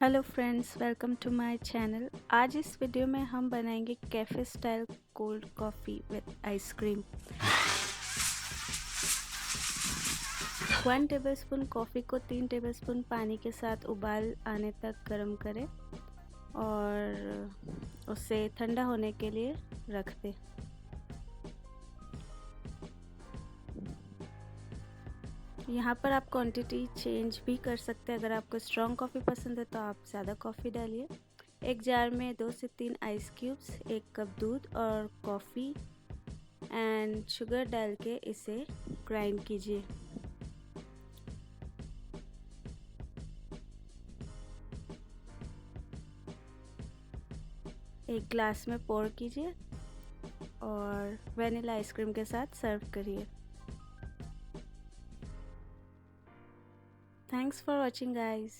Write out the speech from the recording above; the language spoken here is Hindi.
Hello friends, welcome to my channel. आज इस वीडियो में हम बनाएंगे cafe style cold coffee with ice cream. 1 tablespoon coffee को 3 टेबलस्पून पानी के साथ उबाल आने तक गर्म करें और उसे ठंडा होने के लिए रख दें। यहाँ पर आप क्वांटिटी चेंज भी कर सकते हैं। अगर आपको स्ट्रॉन्ग कॉफ़ी पसंद है तो आप ज़्यादा कॉफ़ी डालिए। एक जार में 2 से 3 आइस क्यूब्स, 1 कप दूध और कॉफ़ी एंड शुगर डाल के इसे ग्राइंड कीजिए। एक ग्लास में पोर कीजिए और वनीला आइसक्रीम के साथ सर्व करिए। Thanks for watching guys.